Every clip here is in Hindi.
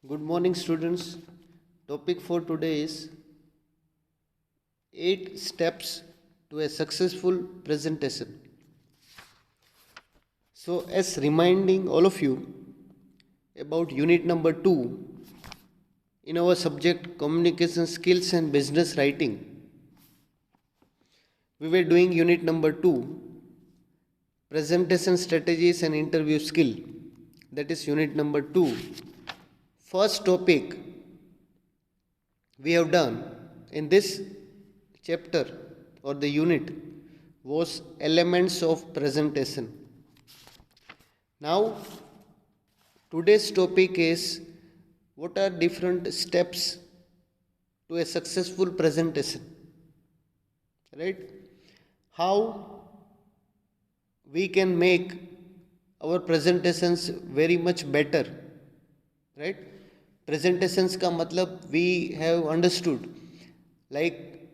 Good morning, students. Topic for today is 8 steps to a successful presentation. So, as reminding all of you about unit number 2 in our subject communication skills and business writing, we were doing unit number 2 presentation strategies and interview skill. That is unit number 2. First topic we have done in this chapter or the unit was elements of presentation. Now today's topic is what are different steps to a successful presentation, right? How we can make our presentations very much better, right? Presentations का मतलब we have understood like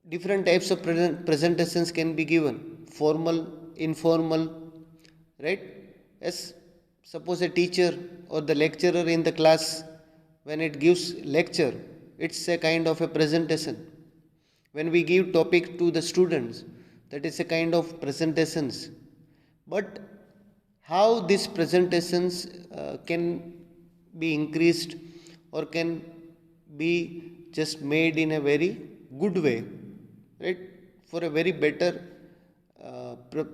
different types of presentations can be given, formal, informal, right? As suppose a teacher or the lecturer in the class, when it gives lecture, it's a kind of a presentation. When we give topic to the students, that is a kind of presentations. But how these presentations can be increased or can be just made in a very good way, right, for a very better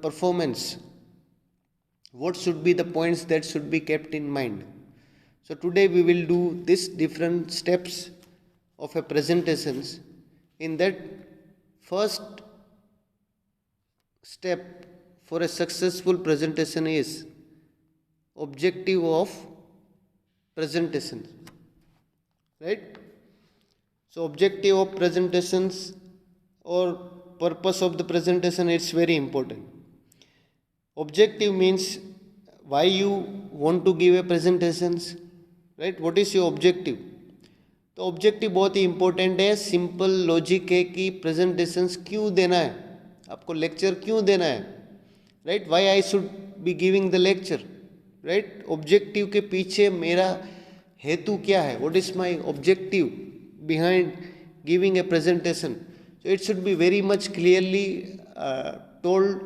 performance, what should be the points that should be kept in mind. So today we will do these different steps of a presentations. In that, first step for a successful presentation is objective of presentation, right? So objective of presentations or purpose of the presentation, it's very important. Objective means why you want to give a presentations, right? What is your objective? तो ऑब्जेक्टिव बहुत ही इंपॉर्टेंट है. सिंपल लॉजिक है कि प्रेजेंटेशंस क्यों देना है, आपको लेक्चर क्यों देना है, right? Why I should be giving the lecture, right? Objective के पीछे मेरा हेतु क्या है, what is my objective behind giving a presentation. So it should be very much clearly told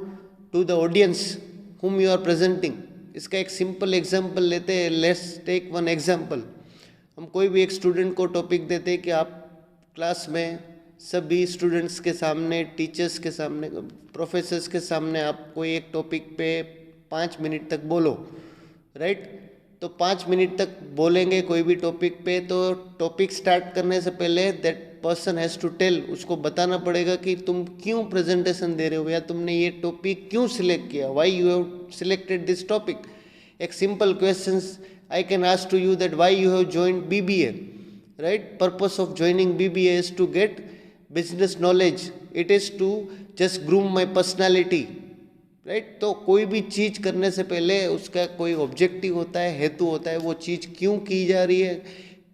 to the audience whom you are presenting. इसका एक सिंपल एग्जांपल लेते हैं. Let's take one example. हम कोई भी एक स्टूडेंट को टॉपिक देते हैं कि आप क्लास में सभी स्टूडेंट्स के सामने, टीचर्स के सामने, प्रोफेसर्स के सामने आप कोई एक टॉपिक पे 5 मिनट तक बोलो, राइट? तो 5 मिनट तक बोलेंगे कोई भी टॉपिक पे, तो टॉपिक स्टार्ट करने से पहले that person has to tell, उसको बताना पड़ेगा कि तुम क्यों प्रेजेंटेशन दे रहे हो या तुमने ये टॉपिक क्यों सिलेक्ट किया, why you have selected this topic. एक simple questions I can ask to you that why you have joined BBA, right? Purpose of joining BBA is to get business knowledge. It is to just groom my personality, right? तो कोई भी चीज़ करने से पहले उसका कोई ऑब्जेक्टिव होता है, हेतु होता है, वो चीज़ क्यों की जा रही है,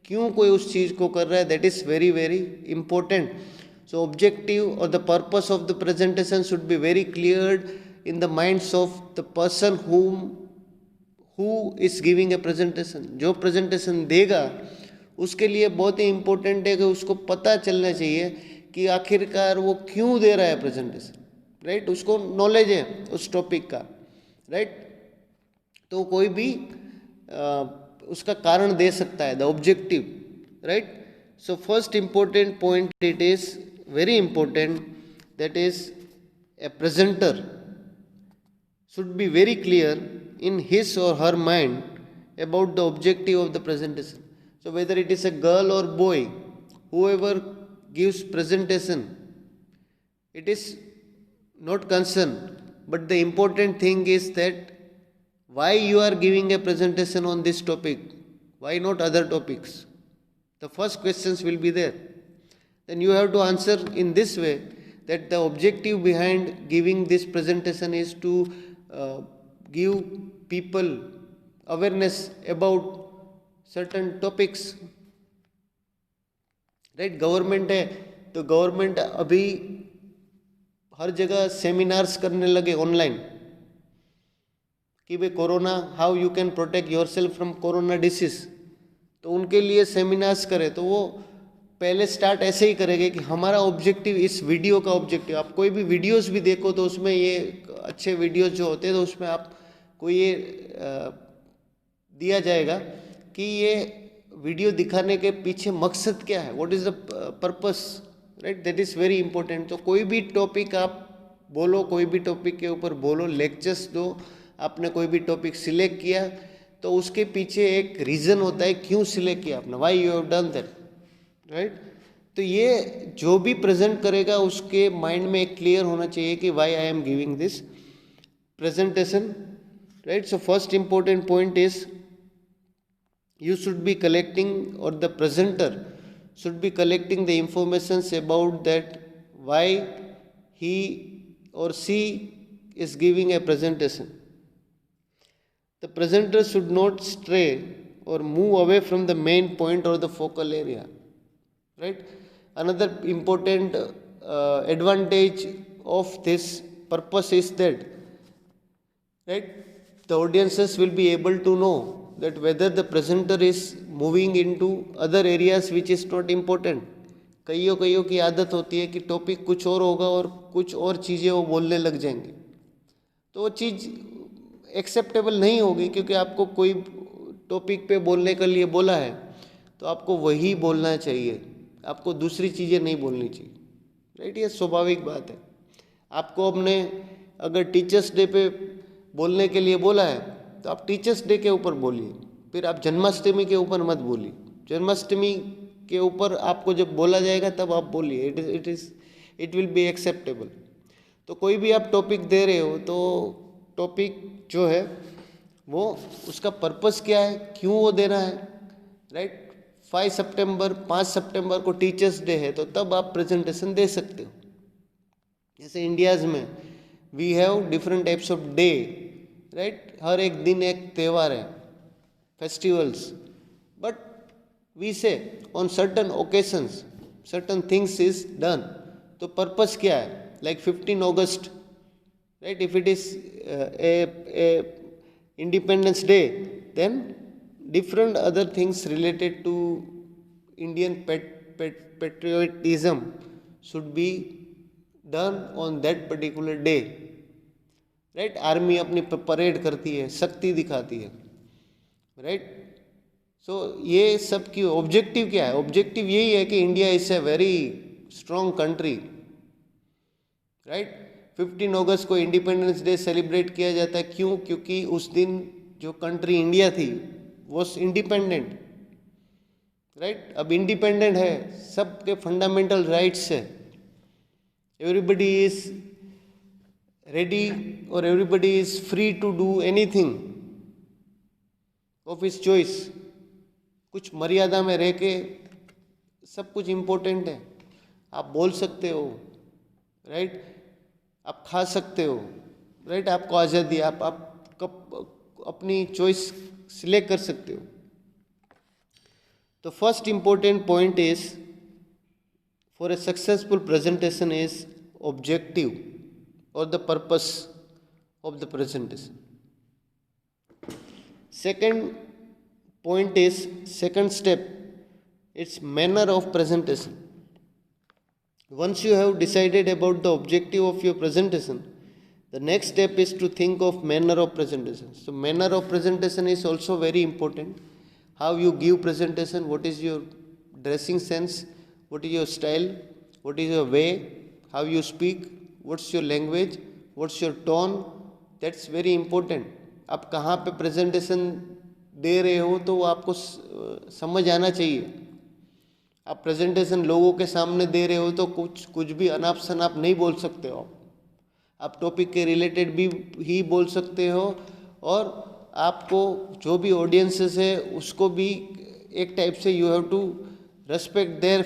क्यों कोई उस चीज़ को कर रहा है, that is very very important. So objective or the purpose of the presentation should be very cleared in the minds of the person who is giving a presentation. जो प्रेजेंटेशन देगा उसके लिए बहुत ही इम्पोर्टेंट है कि उसको पता चलना चाहिए कि आखिरकार वो क्यों दे रहा है प्रेजेंटेशन, राइट? उसको नॉलेज है उस टॉपिक का, राइट? तो कोई भी उसका कारण दे सकता है, the objective, right? So first important point, it is very important, that is a presenter should be very clear in his or her mind about the objective of the presentation. So whether it is a girl or boy, whoever gives presentation, it is not concerned, but the important thing is that why you are giving a presentation on this topic, why not other topics. The first questions will be there. Then you have to answer in this way, that the objective behind giving this presentation is to give people awareness about certain topics, right? Government है तो गवर्नमेंट अभी हर जगह सेमिनार्स करने लगे ऑनलाइन कि भाई corona, how you can protect your self from corona disease. तो उनके लिए सेमिनार्स करें, तो वो पहले स्टार्ट ऐसे ही करेंगे कि हमारा ऑब्जेक्टिव, इस वीडियो का ऑब्जेक्टिव, आप कोई भी वीडियोस भी देखो तो उसमें ये अच्छे वीडियोस जो होते हैं तो उसमें आपको ये दिया जाएगा कि ये वीडियो दिखाने के पीछे मकसद क्या है, what is the purpose, right, that is very important. तो कोई भी टॉपिक आप बोलो, कोई भी टॉपिक के ऊपर बोलो, लेक्चर्स दो, आपने कोई भी टॉपिक सिलेक्ट किया तो उसके पीछे एक रीज़न होता है क्यों सिलेक्ट किया आपने, why you have done that, right. तो ये जो भी प्रेजेंट करेगा उसके माइंड में एक क्लियर होना चाहिए कि why I am giving this presentation, right? So first important point is you should be collecting, or the presenter should be collecting the informations about that why he or she is giving a presentation. The presenter should not stray or move away from the main point or the focal area, right? Another important advantage of this purpose is that, right, the audiences will be able to know that whether the presenter is moving into other areas which is not important. कईयों की आदत होती है कि टॉपिक कुछ और होगा और कुछ और चीज़ें वो बोलने लग जाएंगे, तो वो चीज़ एक्सेप्टेबल नहीं होगी, क्योंकि आपको कोई टॉपिक पे बोलने के लिए बोला है तो आपको वही बोलना चाहिए, आपको दूसरी चीज़ें नहीं बोलनी चाहिए, राइट। ये स्वाभाविक बात है। आपको अपने अगर टीचर्स डे पे बोलने के लिए बोला है तो आप टीचर्स डे के ऊपर बोलिए, फिर आप जन्माष्टमी के ऊपर मत बोलिए। जन्माष्टमी के ऊपर आपको जब बोला जाएगा तब आप बोलिए, इट विल बी एक्सेप्टेबल। तो कोई भी आप टॉपिक दे रहे हो तो टॉपिक जो है वो उसका पर्पस क्या है, क्यों वो देना है, राइट। 5 सितंबर को टीचर्स डे है तो तब आप प्रेजेंटेशन दे सकते हो। जैसे इंडियाज़ में we have different types of day, right, हर एक दिन एक त्यौहार है, festivals, but we say on certain occasions certain things is done. तो पर्पस क्या है, लाइक 15 अगस्त, right, if it is a independence day, then different other things related to Indian patriotism should be done on that particular day, right? Army अपनी परेड करती है, शक्ति दिखाती है, राइट। सो ये सब की ऑब्जेक्टिव क्या है, ऑब्जेक्टिव यही है कि India is a very strong country, right. 15 अगस्त को इंडिपेंडेंस डे सेलिब्रेट किया जाता है, क्यों? क्योंकि उस दिन जो कंट्री इंडिया थी वॉज इंडिपेंडेंट, राइट। अब इंडिपेंडेंट है, सबके फंडामेंटल राइट्स है, एवरीबडी इज रेडी और everybody is free to do anything of his choice. कुछ मर्यादा में रह के सब कुछ इम्पोर्टेंट है, आप बोल सकते हो, राइट, आप खा सकते हो, राइट, आपको आज़ादी, आप अपनी चॉइस सिलेक्ट कर सकते हो। तो first important point is for a successful presentation is objective और the purpose of the presentation. Second point is, second step, it's manner of presentation. Once you have decided about the objective of your presentation, the next step is to think of manner of presentation. So manner of presentation is also very important. How you give presentation, what is your dressing sense, what is your style, what is your way, how you speak, what's your language, what's your tone, that's very important. आप कहाँ पे presentation दे रहे हो तो वो आपको समझ आना चाहिए। आप प्रेजेंटेशन लोगों के सामने दे रहे हो तो कुछ भी अनाप शनाप नहीं बोल सकते हो, आप टॉपिक के रिलेटेड भी ही बोल सकते हो, और आपको जो भी ऑडियंसेस है उसको भी एक टाइप से you have to respect their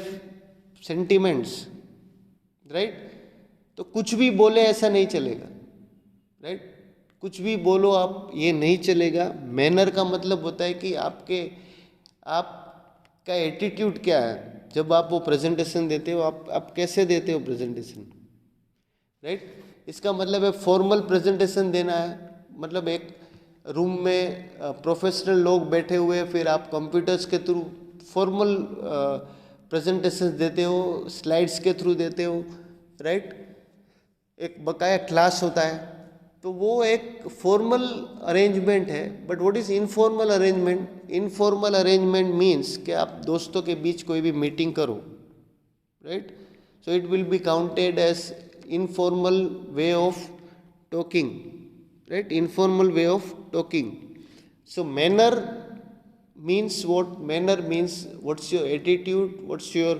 sentiments, right. तो कुछ भी बोले ऐसा नहीं चलेगा, राइट, कुछ भी बोलो आप, ये नहीं चलेगा। मैनर का मतलब होता है कि आपका एटीट्यूड क्या है जब आप वो प्रेजेंटेशन देते हो, आप कैसे देते हो प्रेजेंटेशन, राइट। इसका मतलब है फॉर्मल प्रेजेंटेशन देना है, मतलब एक रूम में प्रोफेशनल लोग बैठे हुए, फिर आप कंप्यूटर्स के थ्रू फॉर्मल प्रेजेंटेशन देते हो, स्लाइड्स के थ्रू देते हो, राइट। एक बकाया क्लास होता है, तो वो एक फॉर्मल अरेंजमेंट है। But what is informal arrangement? Informal arrangement means कि आप दोस्तों के बीच कोई भी मीटिंग करो, right, so it will be counted as informal way of talking, right, informal way of talking. So manner means what? Manner means what's your attitude, what's your,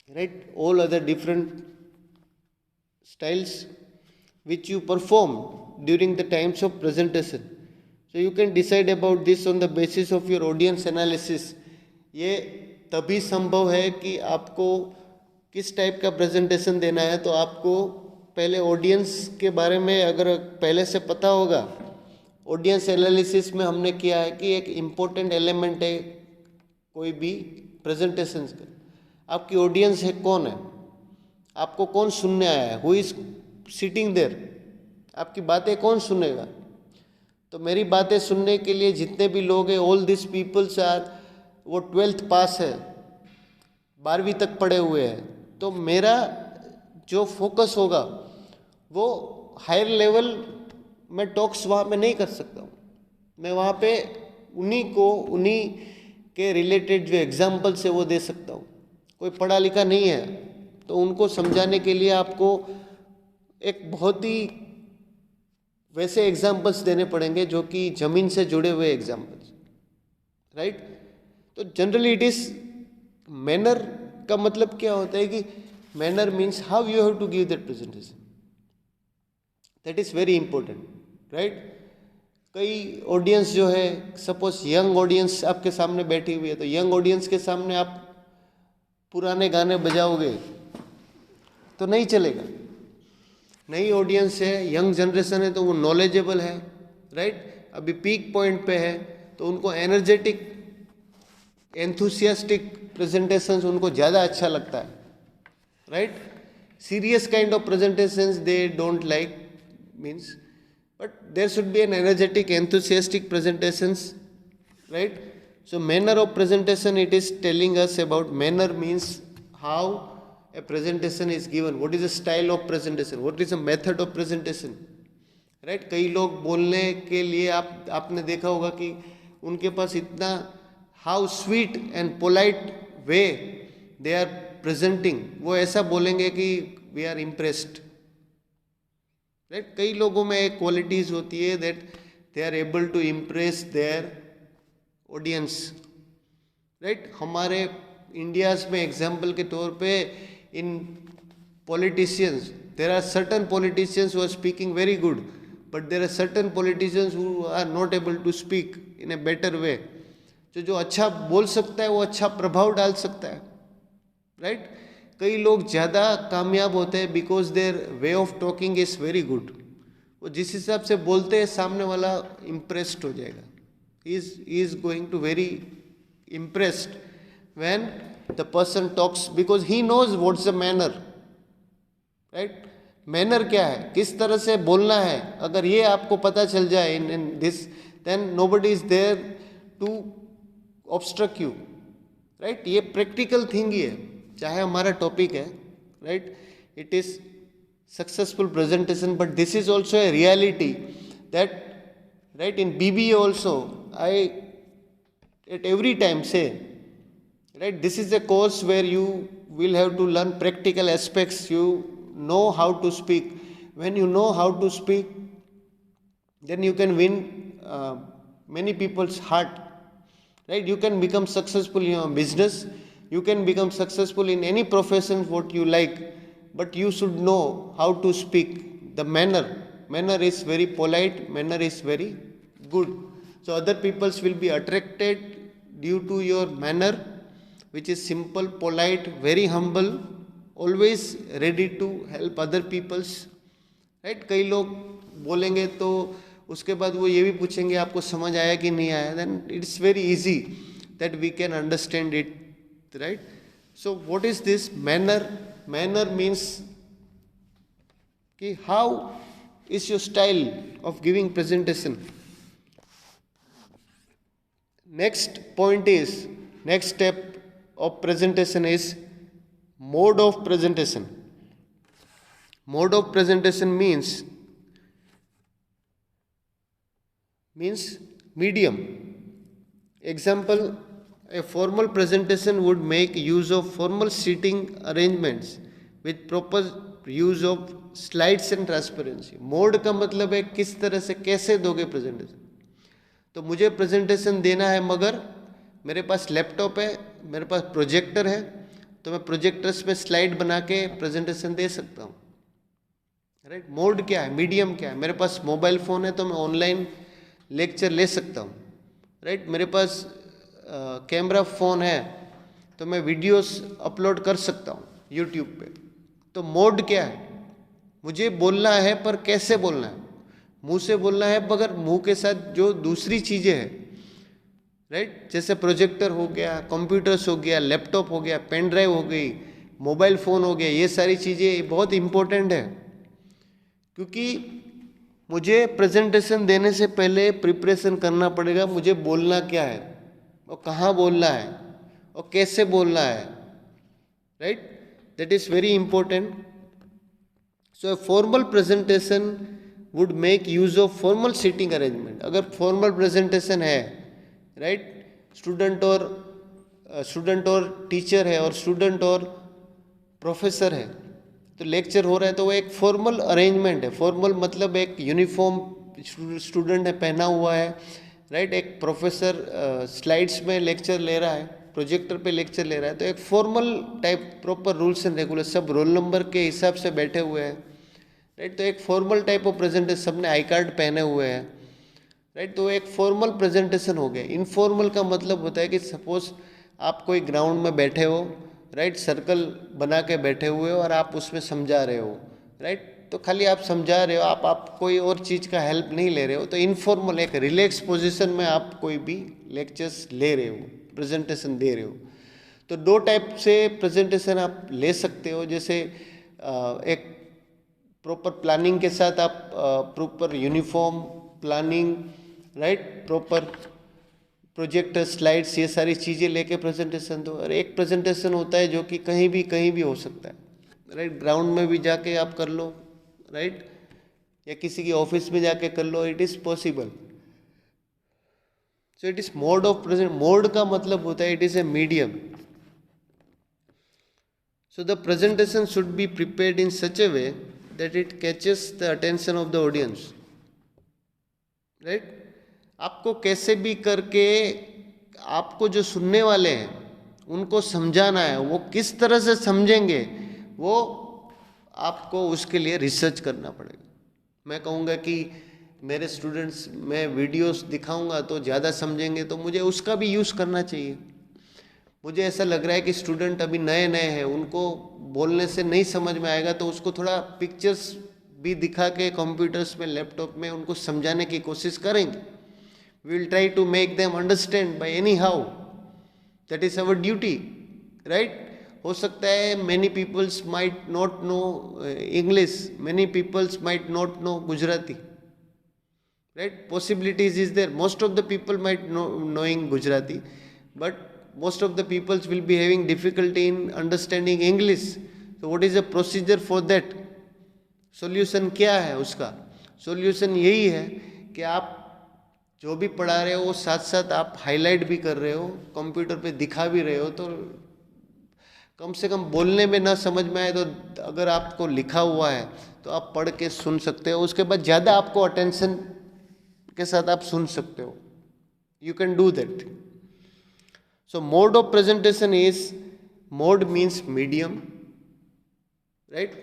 right, all other different styles which you perform during the times of presentation. So you can decide about this on the basis of your audience analysis. ये तभी संभव है कि आपको किस टाइप का प्रेजेंटेशन देना है, तो आपको पहले ऑडियंस के बारे में अगर पहले से पता होगा। ऑडियंस एनालिसिस में हमने किया है कि एक इम्पोर्टेंट एलिमेंट है कोई भी प्रेजेंटेशन का, आपकी ऑडियंस है, कौन है, आपको कौन सुनने आया है, हु इज सिटिंग देयर, आपकी बातें कौन सुनेगा। तो मेरी बातें सुनने के लिए जितने भी लोग हैं, ऑल दिस पीपल्स आर, वो 12th पास है, 12वीं तक पढ़े हुए हैं, तो मेरा जो फोकस होगा वो हायर लेवल में टॉक्स वहाँ पे नहीं कर सकता हूँ। मैं वहाँ पे उन्हीं के रिलेटेड जो एग्जाम्पल्स है वो दे सकता हूँ। कोई पढ़ा लिखा नहीं है तो उनको समझाने के लिए आपको एक बहुत ही वैसे एग्जाम्पल्स देने पड़ेंगे जो कि ज़मीन से जुड़े हुए एग्जाम्पल्स, राइट। तो जनरली इट इज़ मैनर का मतलब क्या होता है कि manner means how you have to give that presentation, that is very important, right. कई ऑडियंस जो है, सपोज यंग ऑडियंस आपके सामने बैठी हुई है, तो यंग ऑडियंस के सामने आप पुराने गाने बजाओगे तो नहीं चलेगा। नई ऑडियंस है, यंग जनरेशन है, तो वो नॉलेजेबल है, राइट, अभी पीक पॉइंट पे है, तो उनको एनर्जेटिक एंथुसियास्टिक प्रेजेंटेशंस उनको ज़्यादा अच्छा लगता है, right. Serious kind of presentations they don't like, means, but there should be an energetic enthusiastic presentations, right. So manner of presentation, it is telling us about manner means how a presentation is given, what is the style of presentation, what is the method of presentation, right. कई लोग बोलने के लिए आपने देखा होगा कि उनके पास इतना how sweet and polite way they are presenting, वो ऐसा बोलेंगे कि we are impressed, राइट। कई लोगों में एक क्वालिटीज होती है that they are able to impress their audience, right. हमारे इंडियाज में एग्जाम्पल के तौर पे in politicians, there are certain politicians who are speaking very good, but there are certain politicians who are not able to speak in a better way. जो अच्छा बोल सकता है वो अच्छा प्रभाव डाल सकता है, राइट। कई लोग ज़्यादा कामयाब होते हैं because their way of talking is very good. वो जिस हिसाब से बोलते हैं सामने वाला इम्प्रेस्ड हो जाएगा, he is going to very impressed when the person talks, because he knows what's the manner, right. Manner क्या है, किस तरह से बोलना है, अगर ये आपको पता चल जाए in this, then nobody is there to obstruct you, right. ये प्रैक्टिकल थिंग ही है, चाहे हमारा टॉपिक है, right, it is successful presentation, but this is also a reality that, right, in BBA also I at every time say, right, this is a course where you will have to learn practical aspects, you know how to speak. When you know how to speak, then you can win many people's heart, right. You can become successful in your business, you can become successful in any profession what you like, but you should know how to speak. The manner is very polite, manner is very good, so other peoples will be attracted due to your manner, which is simple, polite, very humble, always ready to help other peoples, right. कई लोग बोलेंगे तो उसके बाद वो ये भी पूछेंगे आपको समझ आया कि नहीं आया, then it's very easy that we can understand it, right. So what is this manner? Manner means कि how is your style of giving presentation. Next step of presentation is mode of presentation. Mode of presentation means medium. Example, a formal presentation would make use of formal seating arrangements with proper use of slides and transparency. Mode का मतलब है किस तरह से कैसे दोगे प्रेजेंटेशन. तो मुझे प्रेजेंटेशन देना है मगर मेरे पास लैपटॉप है, मेरे पास प्रोजेक्टर है, तो मैं प्रोजेक्टर्स में स्लाइड बना के प्रेजेंटेशन दे सकता हूँ. राइट. मोड क्या है, मीडियम क्या है. मेरे पास मोबाइल फ़ोन है तो मैं ऑनलाइन लेक्चर ले सकता हूँ. राइट. मेरे पास कैमरा फ़ोन है तो मैं वीडियोस अपलोड कर सकता हूँ यूट्यूब पे. तो मोड क्या है, मुझे बोलना है पर कैसे बोलना है. मुंह से बोलना है मगर मुंह के साथ जो दूसरी चीज़ें हैं, राइट, जैसे प्रोजेक्टर हो गया, कंप्यूटर्स हो गया, लैपटॉप हो गया, पेन ड्राइव हो गई, मोबाइल फ़ोन हो गया, ये सारी चीज़ें बहुत इम्पोर्टेंट है. क्योंकि मुझे प्रेजेंटेशन देने से पहले प्रिपरेशन करना पड़ेगा. मुझे बोलना क्या है और कहाँ बोलना है और कैसे बोलना है. Right. That is very important. So a formal presentation would make use of formal seating arrangement. अगर फॉर्मल प्रेजेंटेशन है, राइट, स्टूडेंट और टीचर है और स्टूडेंट और प्रोफेसर है, तो लेक्चर हो रहा है, तो वो एक फॉर्मल अरेंजमेंट है. फॉर्मल मतलब एक यूनिफॉर्म स्टूडेंट है पहना हुआ है, राइट. एक प्रोफेसर स्लाइड्स में लेक्चर ले रहा है, प्रोजेक्टर पे लेक्चर ले रहा है, तो एक formal type proper rules and regular, सब रोल नंबर के हिसाब से बैठे हुए हैं, राइट. तो एक फॉर्मल टाइप ऑफ प्रेजेंटेशन, सबने आई कार्ड पहने हुए हैं, राइट. तो एक फॉर्मल प्रेजेंटेशन हो गया. इनफॉर्मल का मतलब होता है कि सपोज आप कोई ग्राउंड में बैठे हो, राइट, सर्कल बना के बैठे हुए हो और आप उसमें समझा रहे हो, राइट. तो खाली आप समझा रहे हो, आप कोई और चीज़ का हेल्प नहीं ले रहे हो. तो इनफॉर्मल एक रिलैक्स पोजीशन में आप कोई भी लेक्चर्स ले रहे हो, प्रेजेंटेशन दे रहे हो. तो दो टाइप से प्रेजेंटेशन आप ले सकते हो. जैसे एक प्रॉपर प्लानिंग के साथ आप proper uniform planning, right, proper projector slides, ये सारी चीज़ें लेके प्रेजेंटेशन दो. और एक प्रेजेंटेशन होता है जो कि कहीं भी हो सकता है, राइट. ग्राउंड में भी जाके आप कर लो, राइट, या किसी की ऑफिस में जाके कर लो. It is possible. So it is mode of present. Mode का मतलब होता है it is a medium. So the presentation should be prepared in such a way that it catches the attention of the audience, right. आपको कैसे भी करके आपको जो सुनने वाले हैं उनको समझाना है. वो किस तरह से समझेंगे वो आपको उसके लिए रिसर्च करना पड़ेगा. मैं कहूँगा कि मेरे स्टूडेंट्स, मैं वीडियोस दिखाऊंगा तो ज़्यादा समझेंगे, तो मुझे उसका भी यूज़ करना चाहिए. मुझे ऐसा लग रहा है कि स्टूडेंट अभी नए हैं, उनको बोलने से नहीं समझ में आएगा, तो उसको थोड़ा पिक्चर्स भी दिखा के कंप्यूटर्स में, लैपटॉप में उनको समझाने की कोशिश करेंगे. We will try to make them understand by any how. That is our duty, right. हो सकता है many peoples might not know English, many peoples might not know Gujarati, right. Possibilities is there. Most of the people might knowing Gujarati, but most of the peoples will be having difficulty in understanding English. So what is the procedure for that? Solution क्या है उसका? Solution यही है कि आप जो भी पढ़ा रहे हो वो साथ साथ आप हाईलाइट भी कर रहे हो, कंप्यूटर पे दिखा भी रहे हो. तो कम से कम बोलने में ना समझ में आए तो अगर आपको लिखा हुआ है तो आप पढ़ के सुन सकते हो. उसके बाद ज़्यादा आपको अटेंशन के साथ आप सुन सकते हो. You can do that. So mode of presentation is, mode means medium, right.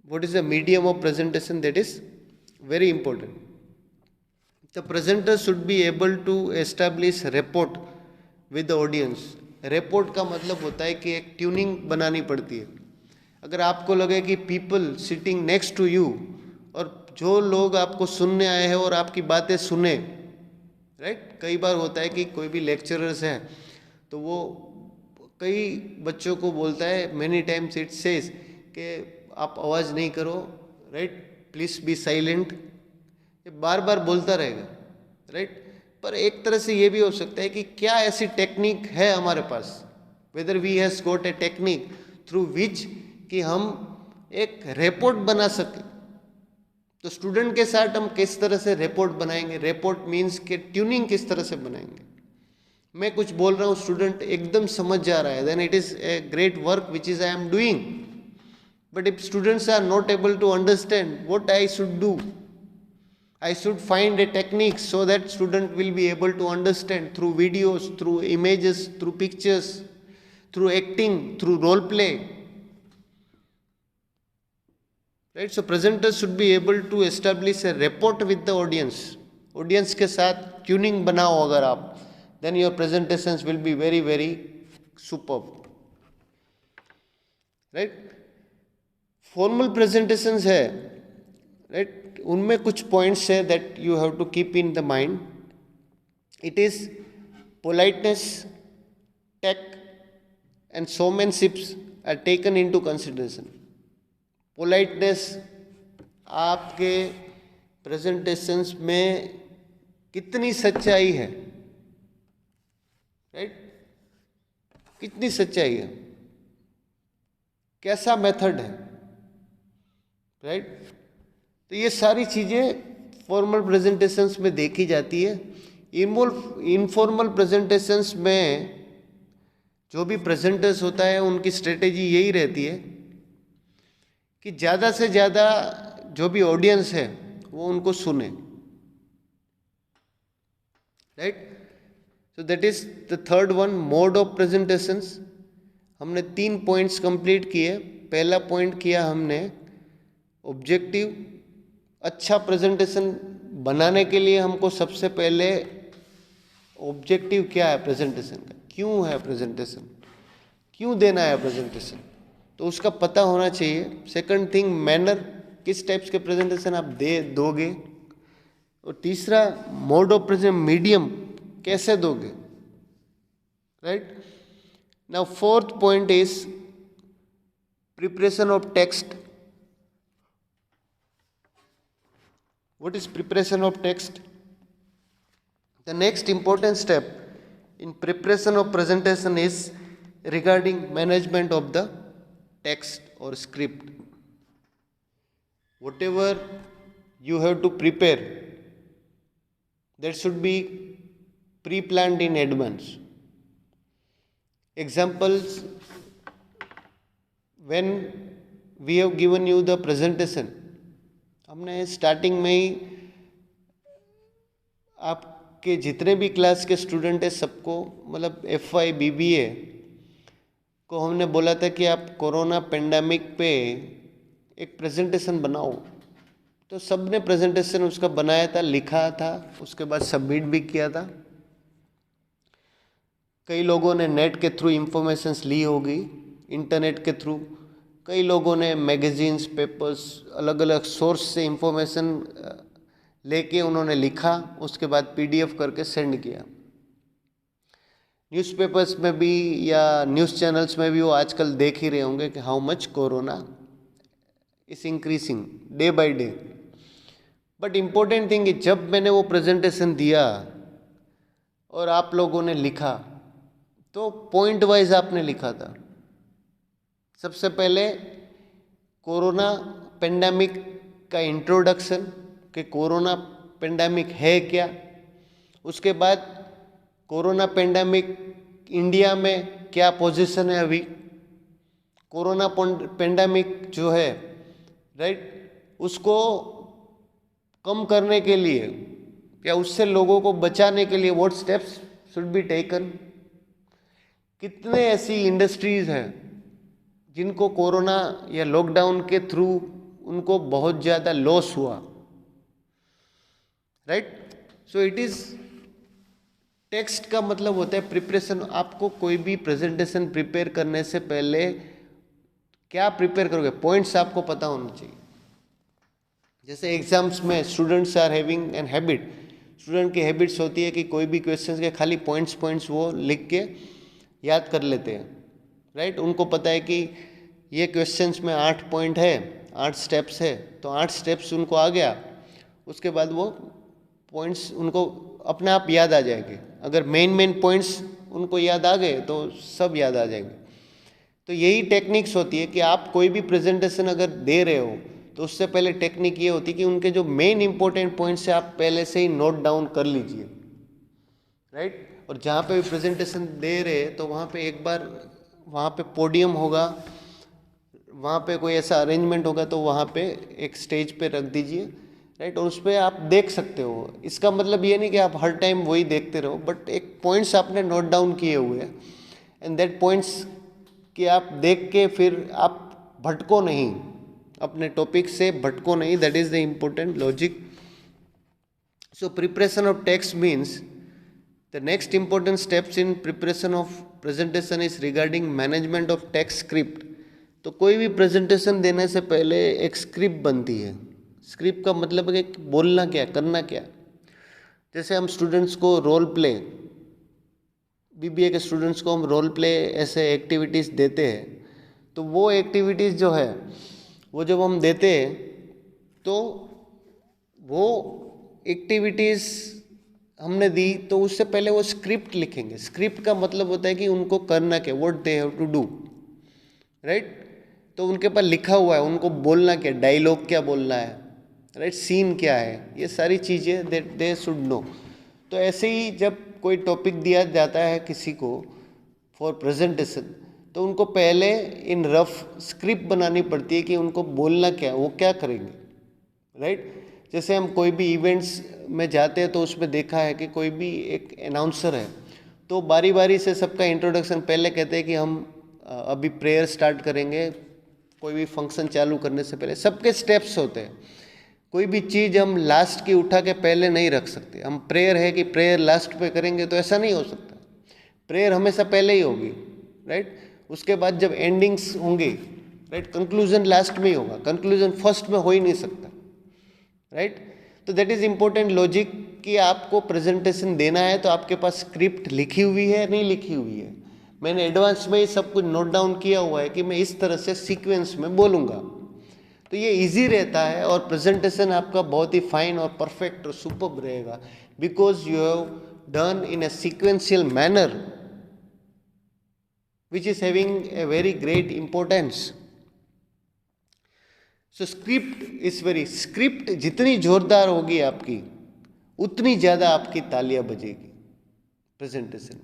What is the medium of presentation? That is very important. The presenter should be able to establish rapport with the audience. Rapport का मतलब होता है कि एक ट्यूनिंग बनानी पड़ती है. अगर आपको लगे कि people sitting next to you, और जो लोग आपको सुनने आए हैं और आपकी बातें सुने, राइट. कई बार होता है कि कोई भी लेक्चरर्स है तो वो कई बच्चों को बोलता है, मैनी टाइम्स इट सेज कि आप आवाज़ नहीं करो, राइट, प्लीज बी साइलेंट, ये बार बार बोलता रहेगा, राइट। पर एक तरह से ये भी हो सकता है कि क्या ऐसी टेक्निक है हमारे पास, whether we has got a technique through which कि हम एक रिपोर्ट बना सके। तो स्टूडेंट के साथ हम किस तरह से रिपोर्ट बनाएंगे, रिपोर्ट मीन्स के ट्यूनिंग किस तरह से बनाएंगे। मैं कुछ बोल रहा हूँ, स्टूडेंट एकदम समझ जा रहा है, then it is a great work which is I am doing. But if students are not able to understand what I should do, I should find a technique so that student will be able to understand through videos, through images, through pictures, through acting, through role play. Right? So presenters should be able to establish a rapport with the audience. Audience के साथ tuning बनाओ अगर आप, then your presentations will be very very superb. Right? Formal presentations है, right? उनमें कुछ पॉइंट्स है that you have to keep in the mind. It is politeness, tact and showmanships are taken into consideration. Politeness, आपके प्रेजेंटेशंस में कितनी सच्चाई है, राइट? कितनी सच्चाई है, कैसा मेथड है, राइट? तो ये सारी चीज़ें फॉर्मल प्रेजेंटेशंस में देखी जाती है. इनफॉर्मल प्रेजेंटेशंस में जो भी प्रेजेंटर्स होता है उनकी स्ट्रेटेजी यही रहती है कि ज़्यादा से ज़्यादा जो भी ऑडियंस है वो उनको सुने, right? So that is the third one, mode of presentations. हमने 3 पॉइंट्स कंप्लीट किए. पहला पॉइंट किया हमने ऑब्जेक्टिव. अच्छा प्रेजेंटेशन बनाने के लिए हमको सबसे पहले ऑब्जेक्टिव क्या है प्रेजेंटेशन का, क्यों है प्रेजेंटेशन, क्यों देना है प्रेजेंटेशन, तो उसका पता होना चाहिए. सेकंड थिंग, मैनर, किस टाइप्स के प्रेजेंटेशन आप दोगे. और तीसरा, मोड ऑफ प्रेजेंट, मीडियम कैसे दोगे, right? Now fourth point is preparation of text. What is preparation of text? The next important step in preparation of presentation is regarding management of the text or script. Whatever you have to prepare, that should be pre-planned in advance. Examples, when we have given you the presentation, हमने स्टार्टिंग में ही आपके जितने भी क्लास के स्टूडेंट हैं सबको, मतलब FY BBA को हमने बोला था कि आप कोरोना पेंडेमिक पे एक प्रेजेंटेशन बनाओ. तो सब ने प्रेजेंटेशन उसका बनाया था, लिखा था, उसके बाद सबमिट भी किया था. कई लोगों ने नेट के थ्रू इंफॉर्मेशंस ली होगी, इंटरनेट के थ्रू. कई लोगों ने मैगजीन्स, पेपर्स, अलग अलग सोर्स से इंफॉर्मेशन लेके उन्होंने लिखा, उसके बाद PDF करके सेंड किया. न्यूज़पेपर्स में भी या न्यूज़ चैनल्स में भी वो आजकल देख ही रहे होंगे कि how much corona is increasing day by day. But important thing, जब मैंने वो प्रेजेंटेशन दिया और आप लोगों ने लिखा, तो पॉइंट वाइज आपने लिखा था. सबसे पहले कोरोना पेंडेमिक का इंट्रोडक्शन, कि कोरोना पेंडेमिक है क्या. उसके बाद कोरोना पेंडेमिक इंडिया में क्या पोजीशन है अभी. कोरोना पेंडेमिक जो है, राइट, उसको कम करने के लिए या उससे लोगों को बचाने के लिए what steps should be taken. कितने ऐसी इंडस्ट्रीज हैं जिनको कोरोना या लॉकडाउन के थ्रू उनको बहुत ज़्यादा लॉस हुआ, right? So it is, text का मतलब होता है प्रिपरेशन. आपको कोई भी प्रेजेंटेशन प्रिपेयर करने से पहले क्या प्रिपेयर करोगे, पॉइंट्स आपको पता होना चाहिए. जैसे एग्जाम्स में students are having an habit, student की हैबिट्स होती है कि कोई भी क्वेश्चंस के खाली पॉइंट्स वो लिख के याद कर लेते हैं, राइट? उनको पता है कि ये क्वेश्चंस में 8 पॉइंट है, 8 स्टेप्स है, तो 8 स्टेप्स उनको आ गया, उसके बाद वो पॉइंट्स उनको अपने आप याद आ जाएंगे। अगर मेन पॉइंट्स उनको याद आ गए तो सब याद आ जाएंगे। तो यही टेक्निक्स होती है कि आप कोई भी प्रेजेंटेशन अगर दे रहे हो तो उससे पहले टेक्निक ये होती है कि उनके जो मेन इंपॉर्टेंट पॉइंट्स है आप पहले से ही नोट डाउन कर लीजिए, राइट। और जहाँ पे भी प्रेजेंटेशन दे रहे हैं तो वहाँ पे एक बार वहाँ पे पोडियम होगा, वहाँ पे कोई ऐसा अरेंजमेंट होगा तो वहाँ पे एक स्टेज पे रख दीजिए, राइट। और उस पर आप देख सकते हो। इसका मतलब ये नहीं कि आप हर टाइम वही देखते रहो, बट एक पॉइंट्स आपने नोट डाउन किए हुए हैं, एंड दैट पॉइंट्स कि आप देख के फिर आप भटको नहीं, अपने टॉपिक से भटको नहीं। That is the important logic. So preparation of text means the next important steps in preparation of presentation is regarding management of text script. तो कोई भी प्रेजेंटेशन देने से पहले एक स्क्रिप्ट बनती है। स्क्रिप्ट का मतलब है कि बोलना क्या, करना क्या। जैसे हम स्टूडेंट्स को रोल प्ले, बीबीए के स्टूडेंट्स को हम रोल प्ले ऐसे एक्टिविटीज़ देते हैं, तो वो एक्टिविटीज़ जो है वो जब हम देते हैं तो वो एक्टिविटीज़ हमने दी तो उससे पहले वो स्क्रिप्ट लिखेंगे। स्क्रिप्ट का मतलब होता है कि उनको करना क्या, what they have to do, right. तो उनके पास लिखा हुआ है, उनको बोलना क्या, डायलॉग क्या बोलना है, राइट, सीन क्या है, ये सारी चीज़ें दे शुड नो। तो ऐसे ही जब कोई टॉपिक दिया जाता है किसी को फॉर प्रेजेंटेशन, तो उनको पहले इन रफ स्क्रिप्ट बनानी पड़ती है कि उनको बोलना क्या, वो क्या करेंगे, राइट। जैसे हम कोई भी इवेंट्स में जाते हैं तो उसमें देखा है कि कोई भी एक अनाउंसर है तो बारी बारी से सबका इंट्रोडक्शन पहले कहते हैं कि हम अभी प्रेयर स्टार्ट करेंगे। कोई भी फंक्शन चालू करने से पहले सबके स्टेप्स होते हैं। कोई भी चीज़ हम लास्ट की उठा के पहले नहीं रख सकते। हम प्रेयर है कि प्रेयर लास्ट पे करेंगे तो ऐसा नहीं हो सकता। प्रेयर हमेशा पहले ही होगी, राइट। उसके बाद जब एंडिंग्स होंगी, राइट, कंक्लूजन लास्ट में ही होगा, कंक्लूजन फर्स्ट में हो ही नहीं सकता, राइट। तो दैट इज इम्पोर्टेंट लॉजिक कि आपको प्रेजेंटेशन देना है तो आपके पास स्क्रिप्ट लिखी हुई है, नहीं लिखी हुई है। मैंने एडवांस में ही सब कुछ नोट डाउन किया हुआ है कि मैं इस तरह से सीक्वेंस में बोलूँगा, तो ये इजी रहता है और प्रेजेंटेशन आपका बहुत ही फाइन और परफेक्ट और सुपर्ब रहेगा, because you have done in a sequential manner which is having a very great importance. So script is very, script जितनी जोरदार होगी आपकी उतनी ज़्यादा आपकी तालियां बजेगी प्रेजेंटेशन।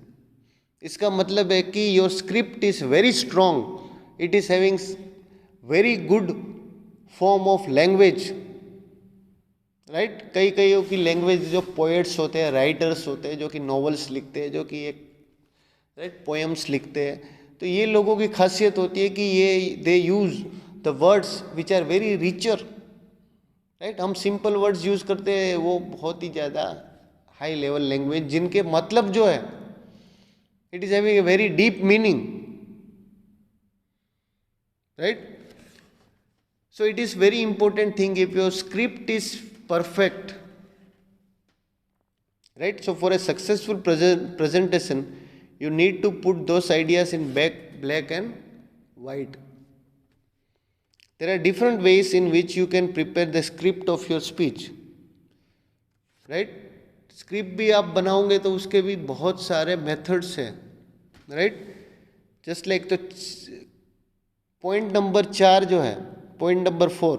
इसका मतलब है कि your script is very strong, it is having very good form of language, right. कई कईयों की लैंग्वेज, जो पोएट्स होते हैं, राइटर्स होते हैं, जो कि नॉवेल्स लिखते हैं, जो कि एक राइट पोएम्स लिखते हैं, तो ये लोगों की खासियत होती है कि ये they use the words which are very richer, right. हम सिंपल वर्ड्स यूज़ करते हैं, वो बहुत ही ज़्यादा हाई लेवल लैंग्वेज जिनके मतलब जो है it is having a very deep meaning, right. So it is very important thing if your script is perfect, right? So for a successful presentation you need to put those ideas in black and white. There are different ways in which you can prepare the script of your speech, right? Script भी आप बनाओगे तो उसके भी बहुत सारे मेथड्स हैं, राइट। जस्ट लाइक, तो पॉइंट नंबर 4 जो है, पॉइंट नंबर 4,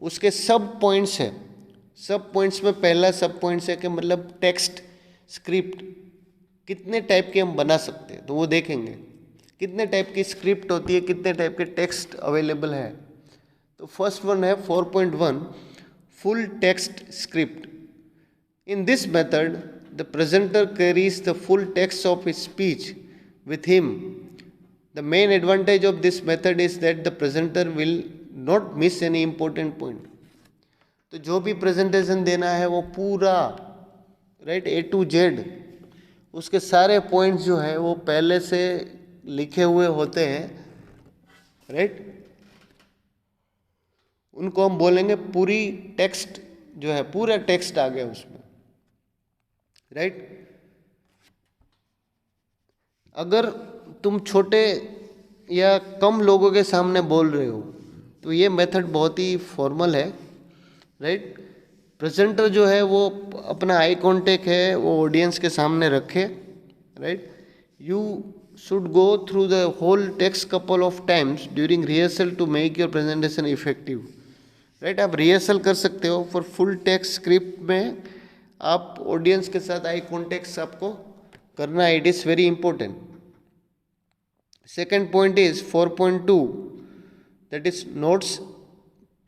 उसके सब पॉइंट्स है। सब पॉइंट्स में पहला सब पॉइंट्स है कि मतलब टेक्स्ट स्क्रिप्ट कितने टाइप के हम बना सकते हैं, तो वो देखेंगे कितने टाइप की स्क्रिप्ट होती है, कितने टाइप के टेक्स्ट अवेलेबल है। तो फर्स्ट वन है 4.1 full text script. In this method the presenter carries the full text of his speech with him. The main advantage of this method is that the presenter will not miss any important point. तो जो भी प्रेजेंटेशन देना है वो पूरा, राइट, A to Z उसके सारे पॉइंट्स जो है वो पहले से लिखे हुए होते हैं, राइट। उनको हम बोलेंगे पूरी टेक्स्ट जो है, पूरा टेक्स्ट आ गया उसमें, राइट। अगर तुम छोटे या कम लोगों के सामने बोल रहे हो तो ये मेथड बहुत ही फॉर्मल है, राइट। प्रेजेंटर जो है वो अपना आई कांटेक्ट है वो ऑडियंस के सामने रखे, right. You should go through the whole text couple of times during rehearsal to make your presentation effective, right. आप रिहर्सल कर सकते हो फॉर फुल टेक्स्ट स्क्रिप्ट में, आप ऑडियंस के साथ आई कॉन्टेक्ट आपको करना है, it is very important. Second point is 4.2, that is notes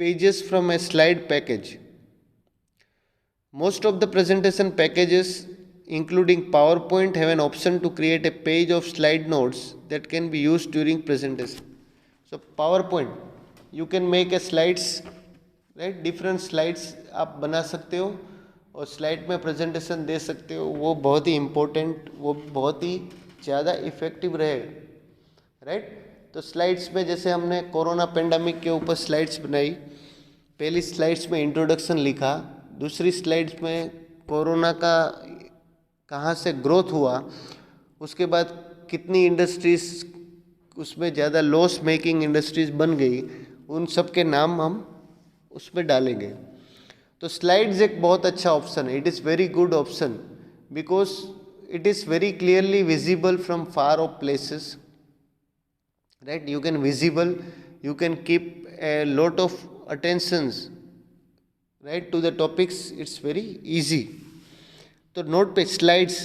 pages from a slide package. Most of the presentation packages including PowerPoint have an option to create a page of slide notes that can be used during presentation. So PowerPoint you can make a slides, right, different slides आप बना सकते हो और स्लाइड में प्रेजेंटेशन दे सकते हो, वो बहुत ही इम्पोर्टेंट, वो बहुत ही ज़्यादा इफेक्टिव रहेगा, राइट। तो स्लाइड्स में जैसे हमने कोरोना पेंडेमिक के ऊपर स्लाइड्स बनाई, पहली स्लाइड्स में इंट्रोडक्शन लिखा, दूसरी स्लाइड्स में कोरोना का कहाँ से ग्रोथ हुआ, उसके बाद कितनी इंडस्ट्रीज़ उसमें ज़्यादा लॉस मेकिंग इंडस्ट्रीज़ बन गई, उन सब के नाम हम उसमें डालेंगे। तो स्लाइड्स एक बहुत अच्छा ऑप्शन है, it is very good option because it is very clearly visible from far of places, right, you can visible, you can keep a lot of attentions, right, to the topics, it's very easy. So note page slides,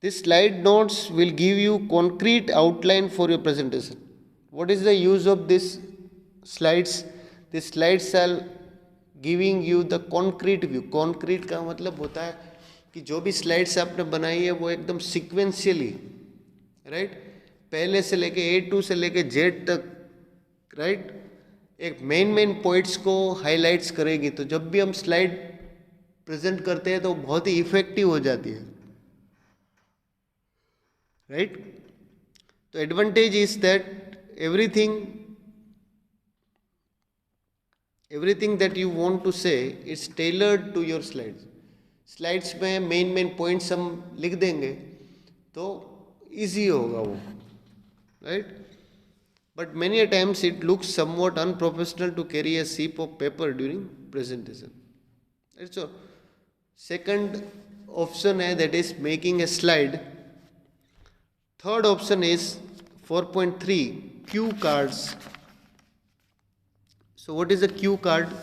this slide notes will give you concrete outline for your presentation. What is the use of this slides? These slides are giving you the concrete view. concrete का मतलब होता है कि जो भी स्लाइड्स आपने बनाई है वो एकदम सिक्वेंशियली, राइट, पहले से लेके A2 से लेके Z तक, राइट, एक मेन पॉइंट्स को हाइलाइट्स करेगी। तो जब भी हम स्लाइड प्रेजेंट करते हैं तो बहुत ही इफेक्टिव हो जाती है, राइट। तो advantage is that everything that you want to say it's tailored to your slides. Slides में मेन पॉइंट्स हम लिख देंगे तो ईजी होगा वो, right, but many a times it looks somewhat unprofessional to carry a sheet of paper during presentation, right? So second option है that is making a slide. Third option is 4.3 cue cards. So what is a cue card?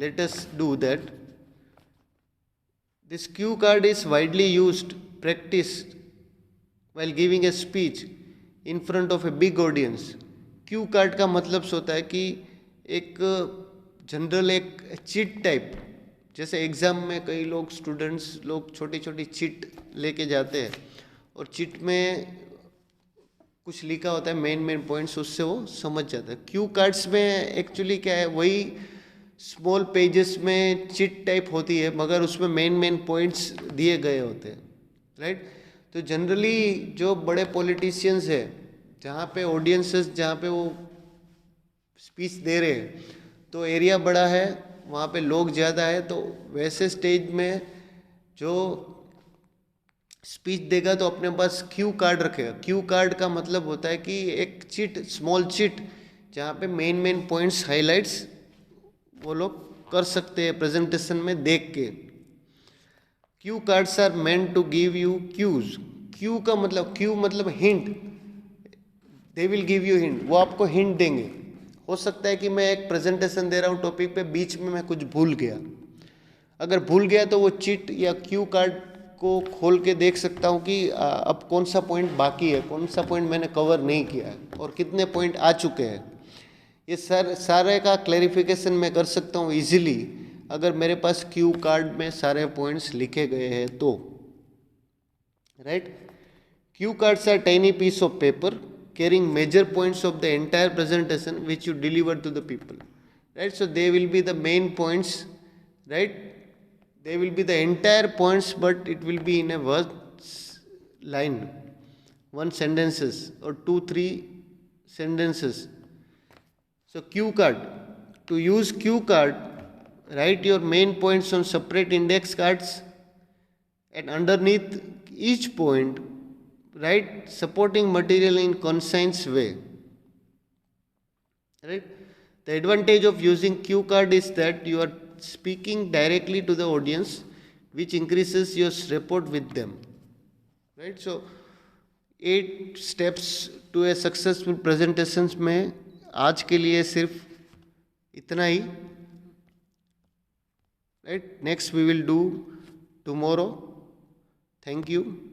Let us do that. This cue card is widely used, practiced while giving a speech in front of a big audience. Q card का मतलब होता है कि एक जनरल एक चिट टाइप, जैसे एग्ज़ाम में कई लोग स्टूडेंट्स लोग छोटी छोटी चिट लेके जाते हैं और चिट में कुछ लिखा होता है मेन पॉइंट्स, उससे वो समझ जाता है। क्यू कार्ड्स में एक्चुअली क्या है, वही स्मॉल पेजेस में चिट टाइप होती है मगर उसमें मेन पॉइंट्स दिए गए होते हैं, राइट। तो जनरली जो बड़े पॉलिटिशियंस हैं जहाँ पे ऑडियंसेस जहाँ पे वो स्पीच दे रहे हैं तो एरिया बड़ा है, वहाँ पे लोग ज़्यादा है, तो वैसे स्टेज में जो स्पीच देगा तो अपने पास क्यू कार्ड रखेगा। क्यू कार्ड का मतलब होता है कि एक चिट, स्मॉल चिट, जहाँ पे मेन पॉइंट्स हाइलाइट्स वो लोग कर सकते हैं प्रेजेंटेशन में देख के। Cue cards are meant to give you cues. Cue का मतलब, क्यू मतलब hint, they will give you hint, वो आपको हिंट देंगे। हो सकता है कि मैं एक प्रेजेंटेशन दे रहा हूँ टॉपिक पे, बीच में मैं कुछ भूल गया, अगर भूल गया तो वो चिट या क्यू कार्ड को खोल के देख सकता हूँ कि अब कौन सा पॉइंट बाकी है, कौन सा पॉइंट मैंने कवर नहीं किया है और कितने पॉइंट आ चुके हैं। ये सारे का क्लैरिफिकेशन मैं कर सकता हूँ इजीली अगर मेरे पास क्यू कार्ड में सारे पॉइंट्स लिखे गए हैं तो, right. Cue cards are tiny piece of paper carrying major points of the entire presentation which you deliver to the people, right. So they will be the main points, right, they will be the entire points but it will be in a one line, one sentences or 2-3 sentences. So cue card, to use cue card, write your main points on separate index cards and underneath each point write supporting material in concise way, right. The advantage of using cue card is that you are speaking directly to the audience, which increases your rapport with them. Right? So 8 steps to a successful presentations में आज के लिए सिर्फ इतना ही. Right? Next we will do tomorrow. Thank you.